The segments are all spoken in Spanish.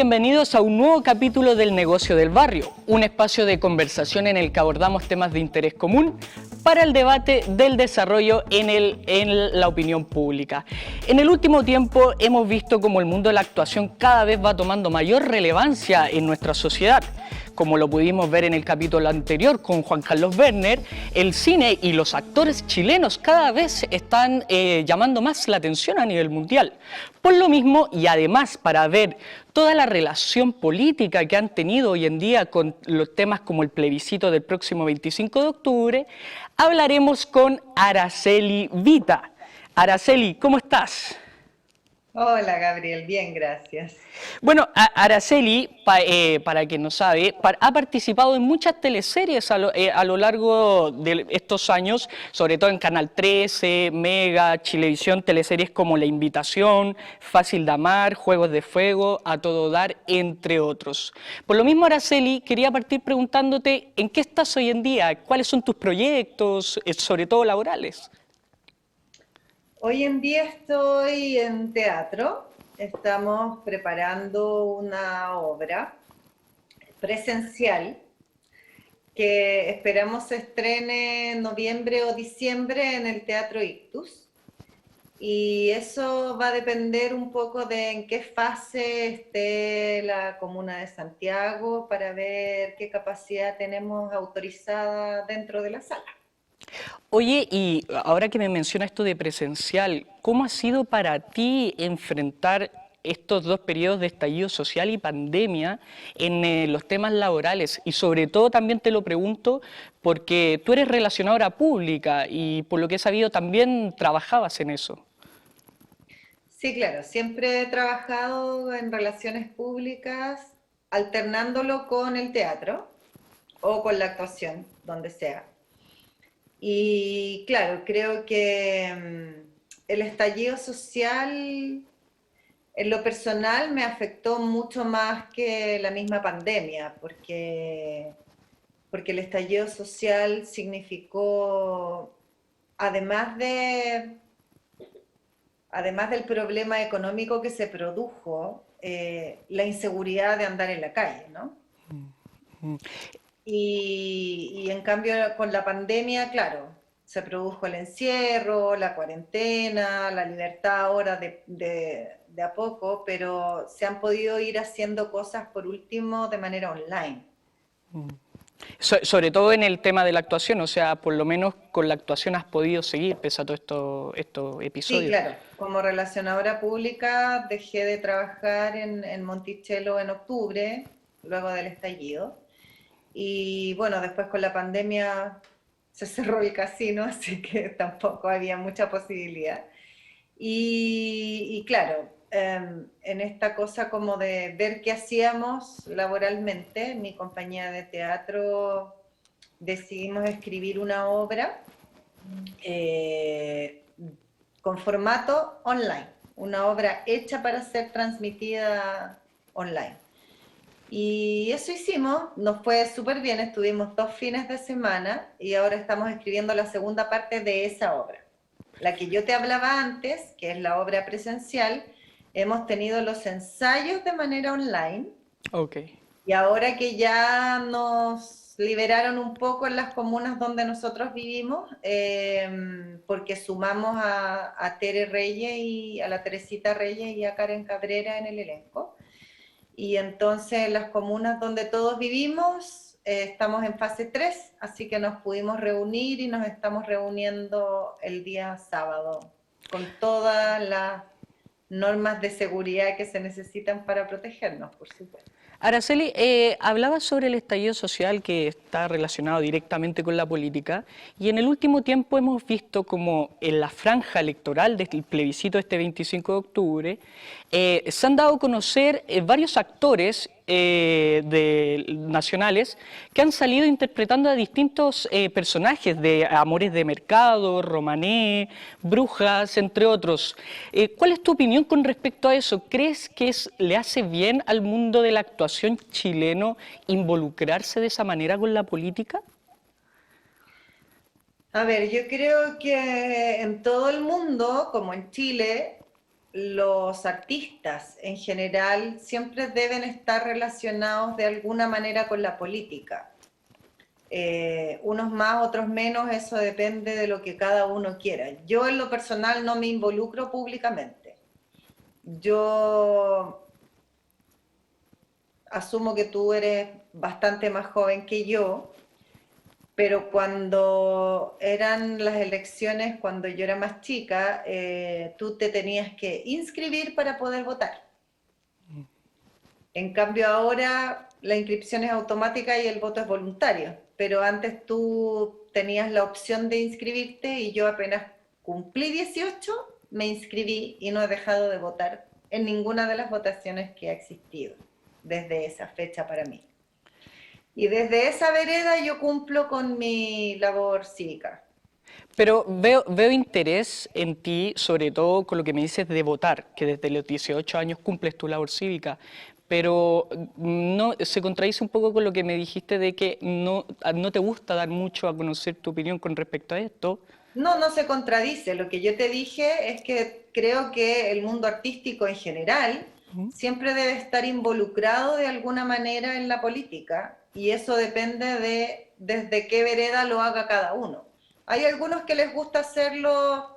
bienvenidos a un nuevo capítulo del Negocio del Barrio, un espacio de conversación en el que abordamos temas de interés común para el debate del desarrollo en la opinión pública. En el último tiempo hemos visto cómo el mundo de la actuación cada vez va tomando mayor relevancia en nuestra sociedad. Como lo pudimos ver en el capítulo anterior con Juan Carlos Werner, el cine y los actores chilenos cada vez están llamando más la atención a nivel mundial. Por lo mismo, y además para ver toda la relación política que han tenido hoy en día con los temas como el plebiscito del próximo 25 de octubre, hablaremos con Araceli Vita. Araceli, ¿cómo estás? Hola Gabriel, bien, gracias. Bueno, Araceli, para quien no sabe, ha participado en muchas teleseries a lo largo de estos años, sobre todo en Canal 13, Mega, Chilevisión, teleseries como La Invitación, Fácil de Amar, Juegos de Fuego, A Todo Dar, entre otros. Por lo mismo, Araceli, quería partir preguntándote ¿en qué estás hoy en día? ¿Cuáles son tus proyectos, sobre todo laborales? Hoy en día estoy en teatro, estamos preparando una obra presencial que esperamos se estrene en noviembre o diciembre en el Teatro Ictus. Y eso va a depender un poco de en qué fase esté la Comuna de Santiago para ver qué capacidad tenemos autorizada dentro de la sala. Oye, y ahora que me menciona esto de presencial, ¿cómo ha sido para ti enfrentar estos dos periodos de estallido social y pandemia en los temas laborales? Y sobre todo también te lo pregunto porque tú eres relacionadora pública y por lo que he sabido también trabajabas en eso. Sí, claro, siempre he trabajado en relaciones públicas, alternándolo con el teatro o con la actuación, donde sea. Y claro, creo que el estallido social en lo personal me afectó mucho más que la misma pandemia, porque el estallido social significó, además además del problema económico que se produjo, la inseguridad de andar en la calle, ¿no? Y en cambio con la pandemia, claro, se produjo el encierro, la cuarentena, la libertad ahora de a poco, pero se han podido ir haciendo cosas por último de manera online. Sobre todo en el tema de la actuación, o sea, por lo menos con la actuación has podido seguir pese a todos estos Sí, episodios. claro, como relacionadora pública dejé de trabajar en Monticello en octubre, luego del estallido. Y bueno, después con la pandemia se cerró el casino, así que tampoco había mucha posibilidad. Y claro, en esta cosa como de ver qué hacíamos laboralmente, mi compañía de teatro decidimos escribir una obra eh, con formato online, una obra hecha para ser transmitida online. Y eso hicimos, nos fue súper bien, estuvimos 2 fines de semana y ahora estamos escribiendo la segunda parte de esa obra. La que yo te hablaba antes, que es la obra presencial, hemos tenido los ensayos de manera online Ok. y ahora que ya nos liberaron un poco en las comunas donde nosotros vivimos, porque sumamos a Tere Reyes y a la Teresita Reyes y a Karen Cabrera en el elenco. Y entonces en las comunas donde todos vivimos estamos en fase 3, así que nos pudimos reunir y nos estamos reuniendo el día sábado con todas las normas de seguridad que se necesitan para protegernos, por supuesto. Araceli, hablaba sobre el estallido social que está relacionado directamente con la política y en el último tiempo hemos visto como en la franja electoral del plebiscito este 25 de octubre se han dado a conocer varios actores nacionales que han salido interpretando a distintos personajes de Amores de Mercado, Romané, Brujas, entre otros. ¿Cuál es tu opinión con respecto a eso? ¿Crees que le hace bien al mundo de la actuación chileno involucrarse de esa manera con la política? A ver, yo creo que en todo el mundo, como en Chile, los artistas en general siempre deben estar relacionados de alguna manera con la política. Unos más, otros menos, eso depende de lo que cada uno quiera. Yo en lo personal no me involucro públicamente. Yo asumo que tú eres bastante más joven que yo, pero cuando eran las elecciones, cuando yo era más chica, tú te tenías que inscribir para poder votar. En cambio ahora la inscripción es automática y el voto es voluntario, pero antes tú tenías la opción de inscribirte y yo apenas cumplí 18, me inscribí y no he dejado de votar en ninguna de las votaciones que ha existido desde esa fecha para mí. Y desde esa vereda yo cumplo con mi labor cívica. Pero veo interés en ti, sobre todo con lo que me dices de votar, que desde los 18 años cumples tu labor cívica, pero no se contradice un poco con lo que me dijiste de que no te gusta dar mucho a conocer tu opinión con respecto a esto. No, no se contradice. Lo que yo te dije es que creo que el mundo artístico en general siempre debe estar involucrado de alguna manera en la política y eso depende de desde qué vereda lo haga cada uno. Hay algunos que les gusta hacerlo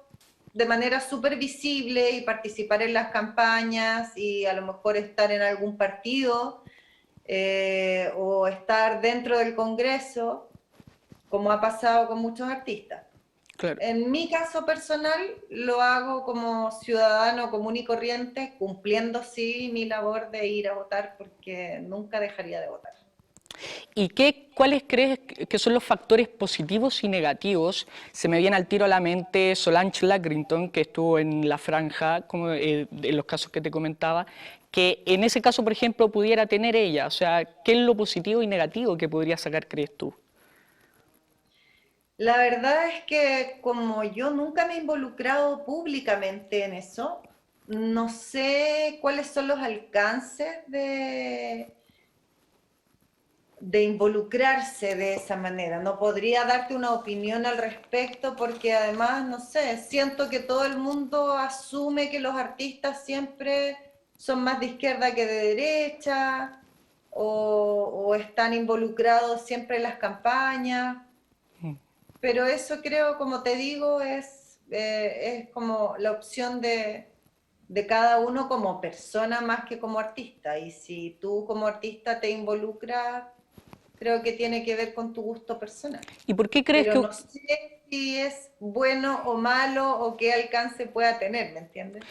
de manera súper visible y participar en las campañas y a lo mejor estar en algún partido o estar dentro del Congreso, como ha pasado con muchos artistas. Claro. En mi caso personal lo hago como ciudadano común y corriente, cumpliendo sí mi labor de ir a votar porque nunca dejaría de votar. ¿Y cuáles crees que son los factores positivos y negativos? Se me viene al tiro a la mente Solange Lagrington, que estuvo en la franja, como en los casos que te comentaba, que en ese caso, por ejemplo, pudiera tener ella. O sea, ¿qué es lo positivo y negativo que podría sacar, crees tú? La verdad es que como yo nunca me he involucrado públicamente en eso, no sé cuáles son los alcances de involucrarse de esa manera. No podría darte una opinión al respecto porque además, no sé, siento que todo el mundo asume que los artistas siempre son más de izquierda que de derecha o están involucrados siempre en las campañas, pero eso creo, como te digo, es como la opción de cada uno como persona más que como artista. Y si tú como artista te involucras, creo que tiene que ver con tu gusto personal. ¿Y por qué crees Pero que no sé si es bueno o malo o qué alcance pueda tener, ¿me entiendes?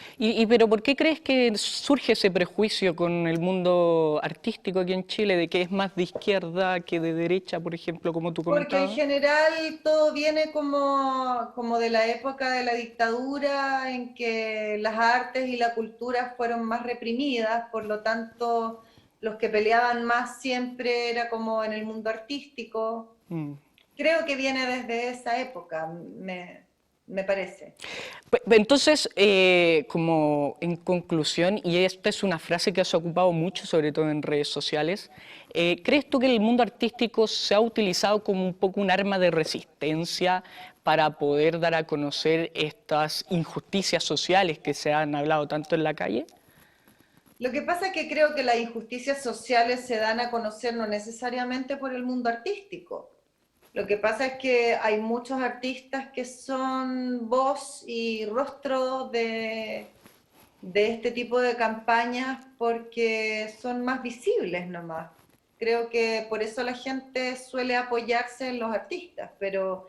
pero por qué crees que surge ese prejuicio con el mundo artístico aquí en Chile de que es más de izquierda que de derecha, por ejemplo, como tú Porque en comentabas? general todo viene como de la época de la dictadura en que las artes y la cultura fueron más reprimidas, por lo tanto los que peleaban más siempre era como en el mundo artístico. Mm. Creo que viene desde esa época, me parece. Entonces, como en conclusión, y esta es una frase que has ocupado mucho, sobre todo en redes sociales, ¿crees tú que el mundo artístico se ha utilizado como un poco un arma de resistencia para poder dar a conocer estas injusticias sociales que se han hablado tanto en la calle? Lo que pasa es que creo que las injusticias sociales se dan a conocer no necesariamente por el mundo artístico. Lo que pasa es que hay muchos artistas que son voz y rostro de este tipo de campañas porque son más visibles nomás. Creo que por eso la gente suele apoyarse en los artistas, pero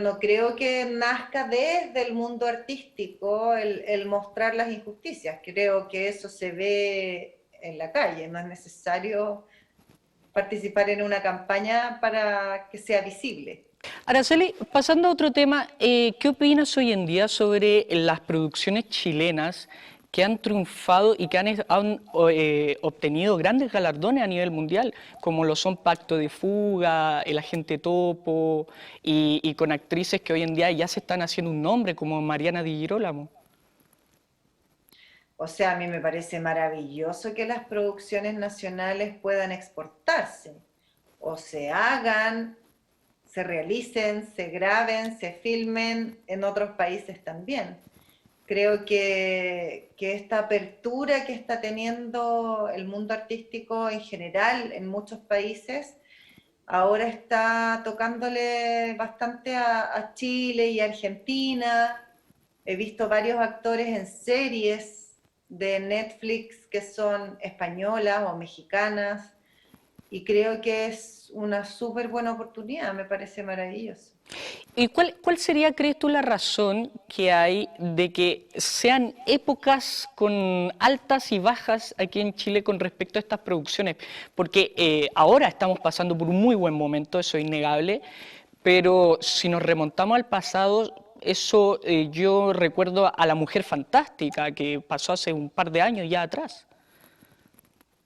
no creo que nazca desde el mundo artístico el mostrar las injusticias. Creo que eso se ve en la calle, no es necesario participar en una campaña para que sea visible. Araceli, pasando a otro tema, ¿qué opinas hoy en día sobre las producciones chilenas que han triunfado y que han obtenido grandes galardones a nivel mundial, como lo son Pacto de Fuga, El Agente Topo, y con actrices que hoy en día ya se están haciendo un nombre, como Mariana Di Girolamo? O sea, a mí me parece maravilloso que las producciones nacionales puedan exportarse o se hagan, se realicen, se graben, se filmen en otros países también. Creo que esta apertura que está teniendo el mundo artístico en general en muchos países ahora está tocándole bastante a Chile y Argentina. He visto varios actores en series de Netflix que son españolas o mexicanas y creo que es una súper buena oportunidad, me parece maravilloso. ¿Y cuál sería, crees tú, la razón que hay de que sean épocas con altas y bajas aquí en Chile con respecto a estas producciones? Porque ahora estamos pasando por un muy buen momento, eso es innegable, pero si nos remontamos al pasado, eso yo recuerdo a La Mujer Fantástica, que pasó hace un par de años ya atrás.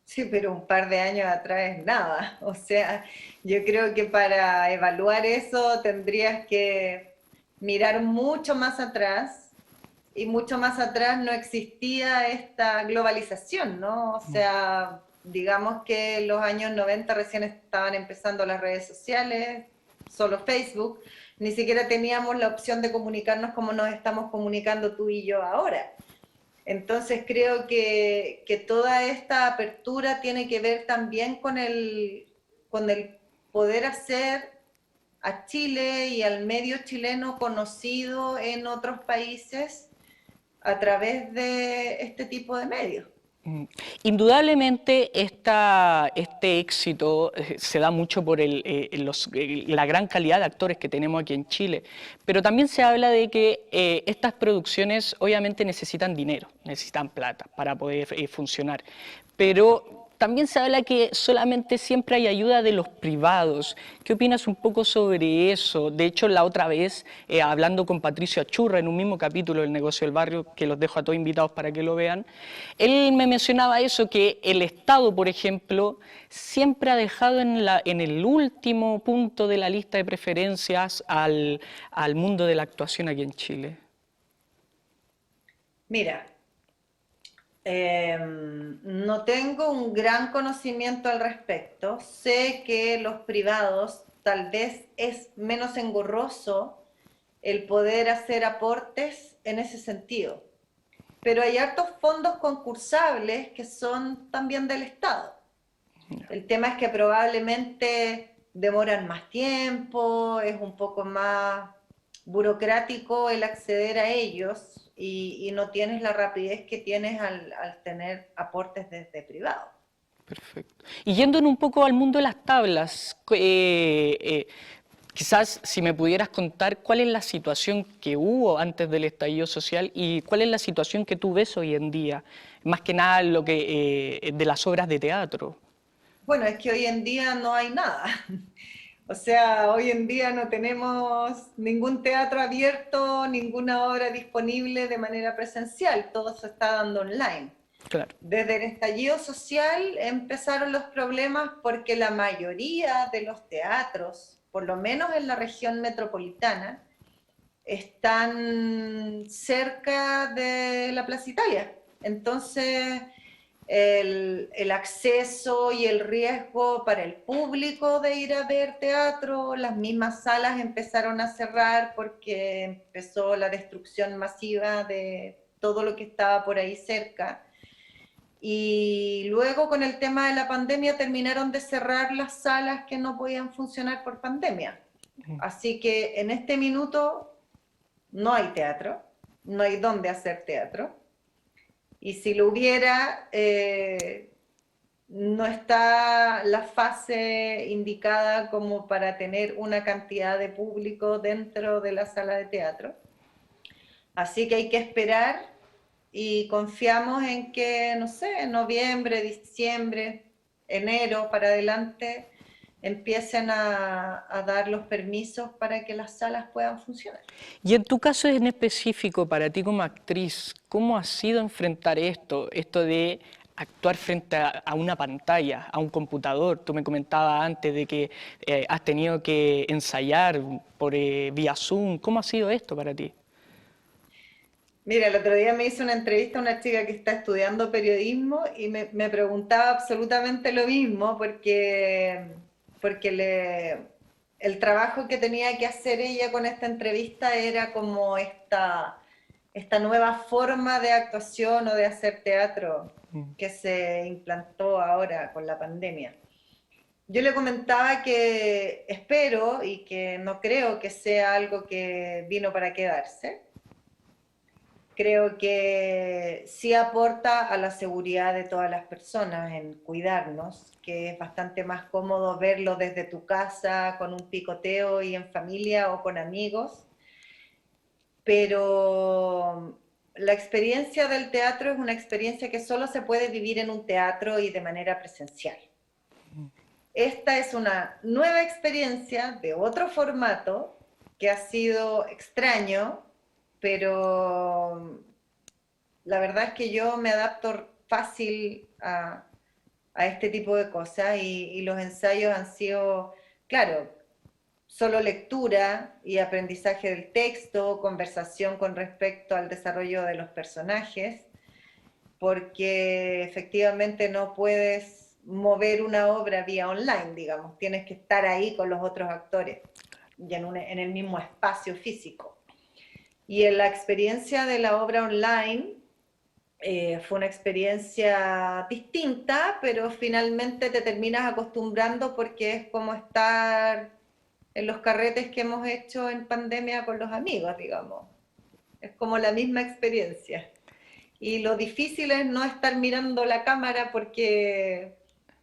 Sí, pero un par de años atrás es nada. O sea, yo creo que para evaluar eso tendrías que mirar mucho más atrás y mucho más atrás no existía esta globalización, ¿no? O sea, digamos que los años 90 recién estaban empezando las redes sociales, solo Facebook, ni siquiera teníamos la opción de comunicarnos como nos estamos comunicando tú y yo ahora. Entonces creo que toda esta apertura tiene que ver también con el poder hacer a Chile y al medio chileno conocido en otros países a través de este tipo de medios. Mm. Indudablemente este éxito se da mucho por la gran calidad de actores que tenemos aquí en Chile, pero también se habla de que estas producciones obviamente necesitan dinero, necesitan plata para poder funcionar, pero también se habla que solamente siempre hay ayuda de los privados. ¿Qué opinas un poco sobre eso? De hecho, la otra vez, hablando con Patricio Achurra en un mismo capítulo del Negocio del Barrio, que los dejo a todos invitados para que lo vean, él me mencionaba eso, que el Estado, por ejemplo, siempre ha dejado en el último punto de la lista de preferencias al mundo de la actuación aquí en Chile. Mira, no tengo un gran conocimiento al respecto. Sé que los privados tal vez es menos engorroso el poder hacer aportes en ese sentido. Pero hay hartos fondos concursables que son también del Estado. El tema es que probablemente demoran más tiempo, es un poco más burocrático el acceder a ellos y no tienes la rapidez que tienes al tener aportes desde privado. Perfecto. Y yendo un poco al mundo de las tablas, quizás si me pudieras contar cuál es la situación que hubo antes del estallido social y cuál es la situación que tú ves hoy en día, más que nada lo que de las obras de teatro. Bueno, es que hoy en día no hay nada. O sea, hoy en día no tenemos ningún teatro abierto, ninguna obra disponible de manera presencial, todo se está dando online. Claro. Desde el estallido social empezaron los problemas porque la mayoría de los teatros, por lo menos en la región metropolitana, están cerca de la Plaza Italia. Entonces, el acceso y el riesgo para el público de ir a ver teatro, las mismas salas empezaron a cerrar porque empezó la destrucción masiva de todo lo que estaba por ahí cerca. Y luego con el tema de la pandemia terminaron de cerrar las salas que no podían funcionar por pandemia. Así que en este minuto no hay teatro, no hay dónde hacer teatro. Y si lo hubiera, no está la fase indicada como para tener una cantidad de público dentro de la sala de teatro. Así que hay que esperar y confiamos en que, no sé, en noviembre, diciembre, enero para adelante empiecen a dar los permisos para que las salas puedan funcionar. Y en tu caso en específico, para ti como actriz, ¿cómo ha sido enfrentar esto de actuar frente a una pantalla, a un computador? Tú me comentabas antes de que has tenido que ensayar por vía Zoom. ¿Cómo ha sido esto para ti? Mira, el otro día me hizo una entrevista a una chica que está estudiando periodismo y me preguntaba absolutamente lo mismo porque el trabajo que tenía que hacer ella con esta entrevista era como esta nueva forma de actuación o de hacer teatro Mm. que se implantó ahora con la pandemia. Yo le comentaba que espero y que no creo que sea algo que vino para quedarse. Creo que sí aporta a la seguridad de todas las personas en cuidarnos, que es bastante más cómodo verlo desde tu casa, con un picoteo y en familia o con amigos, pero la experiencia del teatro es una experiencia que solo se puede vivir en un teatro y de manera presencial. Esta es una nueva experiencia de otro formato que ha sido extraño, pero la verdad es que yo me adapto fácil a este tipo de cosas y los ensayos han sido, claro, solo lectura y aprendizaje del texto, conversación con respecto al desarrollo de los personajes, porque efectivamente no puedes mover una obra vía online, digamos, tienes que estar ahí con los otros actores y en el mismo espacio físico. Y en la experiencia de la obra online fue una experiencia distinta, pero finalmente te terminas acostumbrando porque es como estar en los carretes que hemos hecho en pandemia con los amigos, digamos. Es como la misma experiencia. Y lo difícil es no estar mirando la cámara porque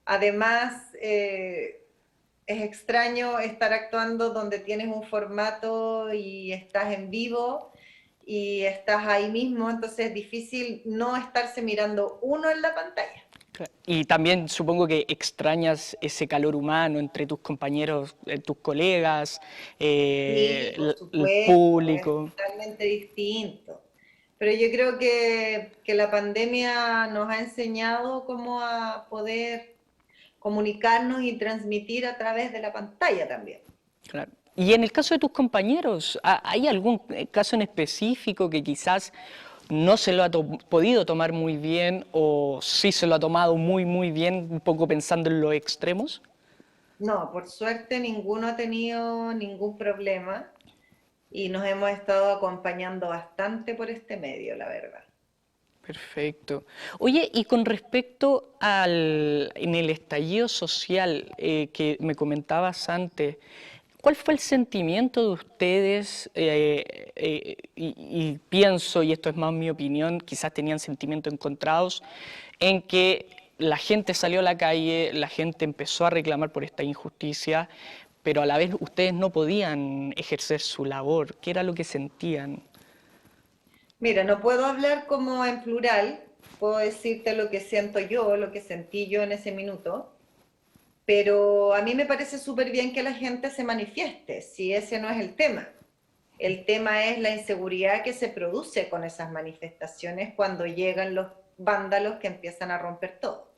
además es extraño estar actuando donde tienes un formato y estás en vivo y estás ahí mismo, entonces es difícil no estarse mirando uno en la pantalla. Y también supongo que extrañas ese calor humano entre tus compañeros, tus colegas, Sí, por el supuesto, es público. totalmente distinto. Pero yo creo que la pandemia nos ha enseñado cómo a poder comunicarnos y transmitir a través de la pantalla también. Claro. Y en el caso de tus compañeros, ¿hay algún caso en específico que quizás no se lo ha podido tomar muy bien o sí se lo ha tomado muy, muy bien, un poco pensando en los extremos? No, por suerte ninguno ha tenido ningún problema y nos hemos estado acompañando bastante por este medio, la verdad. Perfecto. Oye, y con respecto en el estallido social que me comentabas antes, ¿cuál fue el sentimiento de ustedes? Y pienso, y esto es más mi opinión, quizás tenían sentimientos encontrados, en que la gente salió a la calle, la gente empezó a reclamar por esta injusticia, pero a la vez ustedes no podían ejercer su labor. ¿Qué era lo que sentían? Mira, no puedo hablar como en plural, puedo decirte lo que siento yo, lo que sentí yo en ese minuto, pero a mí me parece súper bien que la gente se manifieste, si ese no es el tema. El tema es la inseguridad que se produce con esas manifestaciones cuando llegan los vándalos que empiezan a romper todo.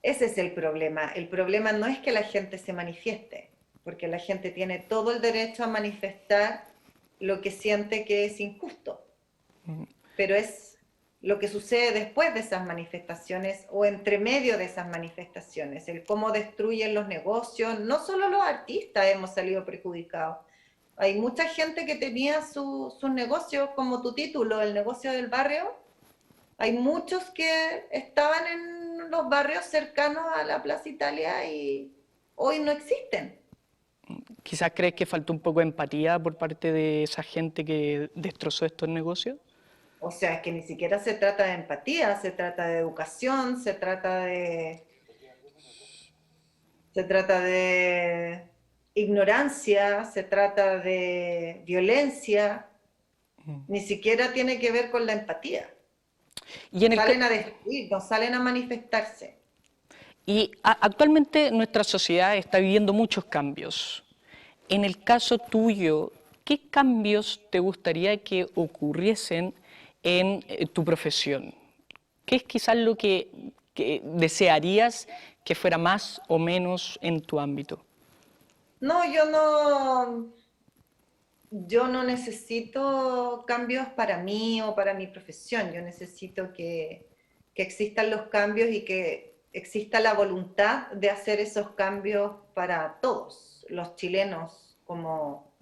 Ese es el problema. El problema no es que la gente se manifieste, porque la gente tiene todo el derecho a manifestar lo que siente que es injusto, pero es lo que sucede después de esas manifestaciones o entre medio de esas manifestaciones, el cómo destruyen los negocios. No solo los artistas hemos salido perjudicados, hay mucha gente que tenía sus negocios como tu título, el negocio del barrio. Hay muchos que estaban en los barrios cercanos a la Plaza Italia y hoy no existen. ¿Quizás crees que faltó un poco de empatía por parte de esa gente que destrozó estos negocios? O sea, es que ni siquiera se trata de empatía, se trata de educación, se trata de ignorancia, se trata de violencia, ni siquiera tiene que ver con la empatía. Y, en el, Salen a destruir, no salen a manifestarse. actualmente nuestra sociedad está viviendo muchos cambios. En el caso tuyo, ¿qué cambios te gustaría que ocurriesen en tu profesión? ¿Qué es quizás lo que desearías que fuera más o menos en tu ámbito? No, yo no necesito cambios para mí o para mi profesión. Yo necesito que existan los cambios y que exista la voluntad de hacer esos cambios para todos los chilenos como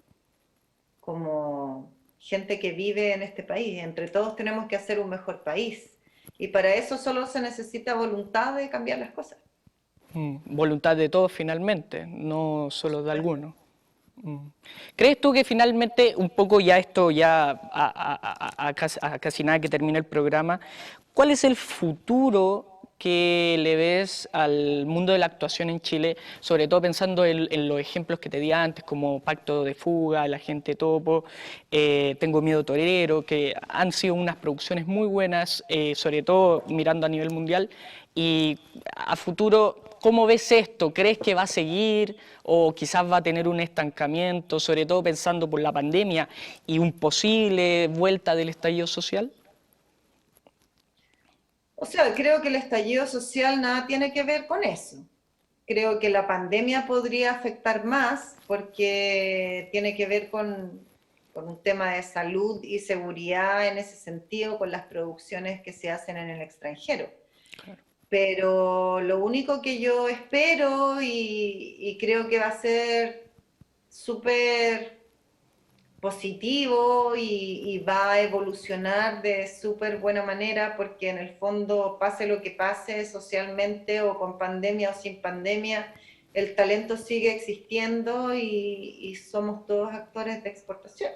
gente que vive en este país. Entre todos tenemos que hacer un mejor país. Y para eso solo se necesita voluntad de cambiar las cosas. Voluntad de todos finalmente, no solo de algunos. ¿Crees tú que finalmente, un poco ya esto, ya a casi nada que termine el programa, cuál es el futuro que le ves al mundo de la actuación en Chile, sobre todo pensando en los ejemplos que te di antes, como Pacto de Fuga, La Gente Topo, Tengo Miedo Torero, que han sido unas producciones muy buenas, sobre todo mirando a nivel mundial, y a futuro, ¿cómo ves esto? ¿Crees que va a seguir o quizás va a tener un estancamiento, sobre todo pensando por la pandemia y un posible vuelta del estallido social? O sea, creo que el estallido social nada tiene que ver con eso. Creo que la pandemia podría afectar más porque tiene que ver con un tema de salud y seguridad en ese sentido, con las producciones que se hacen en el extranjero. Pero lo único que yo espero y creo que va a ser súper positivo y va a evolucionar de súper buena manera porque en el fondo, pase lo que pase socialmente o con pandemia o sin pandemia, el talento sigue existiendo y somos todos actores de exportación.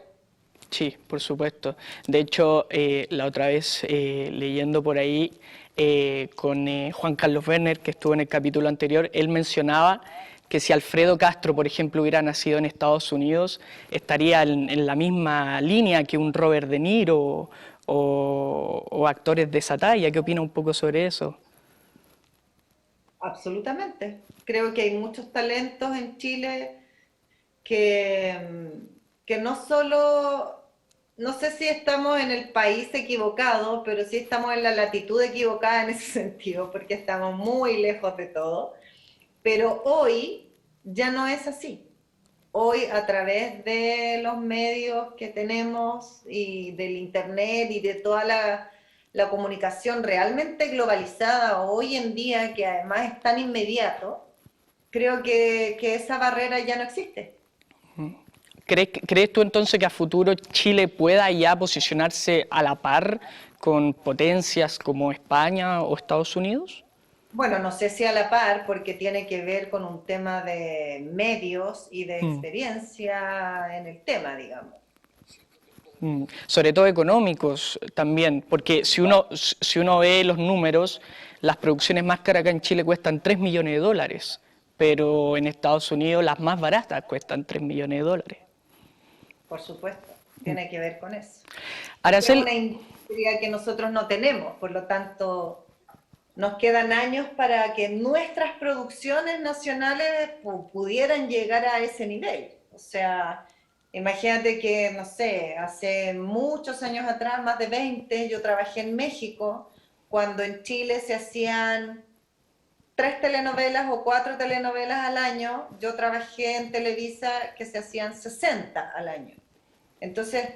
Sí, por supuesto. De hecho, la otra vez leyendo por ahí con Juan Carlos Werner, que estuvo en el capítulo anterior, él mencionaba que si Alfredo Castro, por ejemplo, hubiera nacido en Estados Unidos, estaría en la misma línea que un Robert De Niro o actores de esa talla. ¿Qué opina un poco sobre eso? Absolutamente. Creo que hay muchos talentos en Chile que, que no solo, no sé si estamos en el país equivocado, pero sí estamos en la latitud equivocada en ese sentido, porque estamos muy lejos de todo. Pero hoy ya no es así. Hoy a través de los medios que tenemos y del internet y de toda la comunicación realmente globalizada hoy en día, que además es tan inmediato, creo que esa barrera ya no existe. ¿Crees tú entonces que a futuro Chile pueda ya posicionarse a la par con potencias como España o Estados Unidos? Bueno, no sé si a la par, porque tiene que ver con un tema de medios y de Mm. experiencia en el tema, digamos. Sobre todo económicos también, porque si uno ve los números, las producciones más caras acá en Chile cuestan 3 millones de dólares, pero en Estados Unidos las más baratas cuestan 3 millones de dólares. Por supuesto, tiene que ver con eso. Y es Araceli, una industria que nosotros no tenemos, por lo tanto, nos quedan años para que nuestras producciones nacionales pudieran llegar a ese nivel. O sea, imagínate que, no sé, hace muchos años atrás, más de 20, yo trabajé en México, cuando en Chile se hacían 3 telenovelas o 4 telenovelas al año, yo trabajé en Televisa que se hacían 60 al año. Entonces,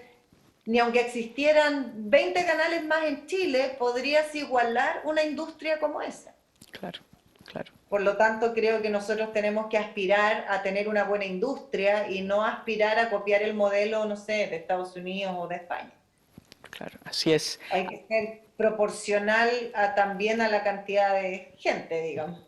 ni aunque existieran 20 canales más en Chile, podrías igualar una industria como esa. claro, claro. Por lo tanto, creo que nosotros tenemos que aspirar a tener una buena industria y no aspirar a copiar el modelo, no sé, de Estados Unidos o de España. Claro, así es. Hay que ser proporcional también a la cantidad de gente, digamos.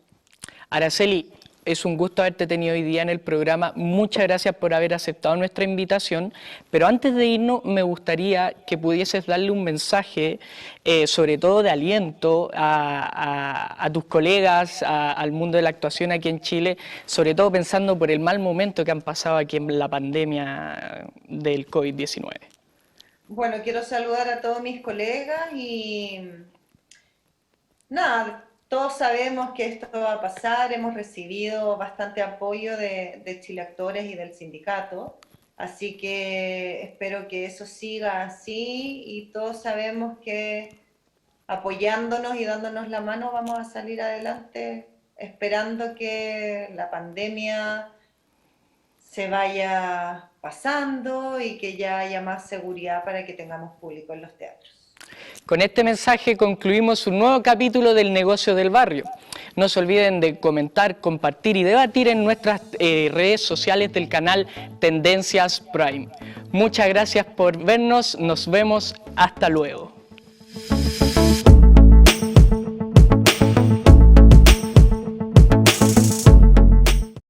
Araceli, es un gusto haberte tenido hoy día en el programa. Muchas gracias por haber aceptado nuestra invitación. Pero antes de irnos, me gustaría que pudieses darle un mensaje, sobre todo de aliento, a tus colegas, al mundo de la actuación aquí en Chile, sobre todo pensando por el mal momento que han pasado aquí en la pandemia del COVID-19. Bueno, quiero saludar a todos mis colegas y nada, todos sabemos que esto va a pasar, hemos recibido bastante apoyo de Chile Actores y del sindicato, así que espero que eso siga así y todos sabemos que apoyándonos y dándonos la mano vamos a salir adelante esperando que la pandemia se vaya pasando y que ya haya más seguridad para que tengamos público en los teatros. Con este mensaje concluimos un nuevo capítulo del Negocio del Barrio. No se olviden de comentar, compartir y debatir en nuestras redes sociales del canal Tendencias Prime. Muchas gracias por vernos, nos vemos, hasta luego.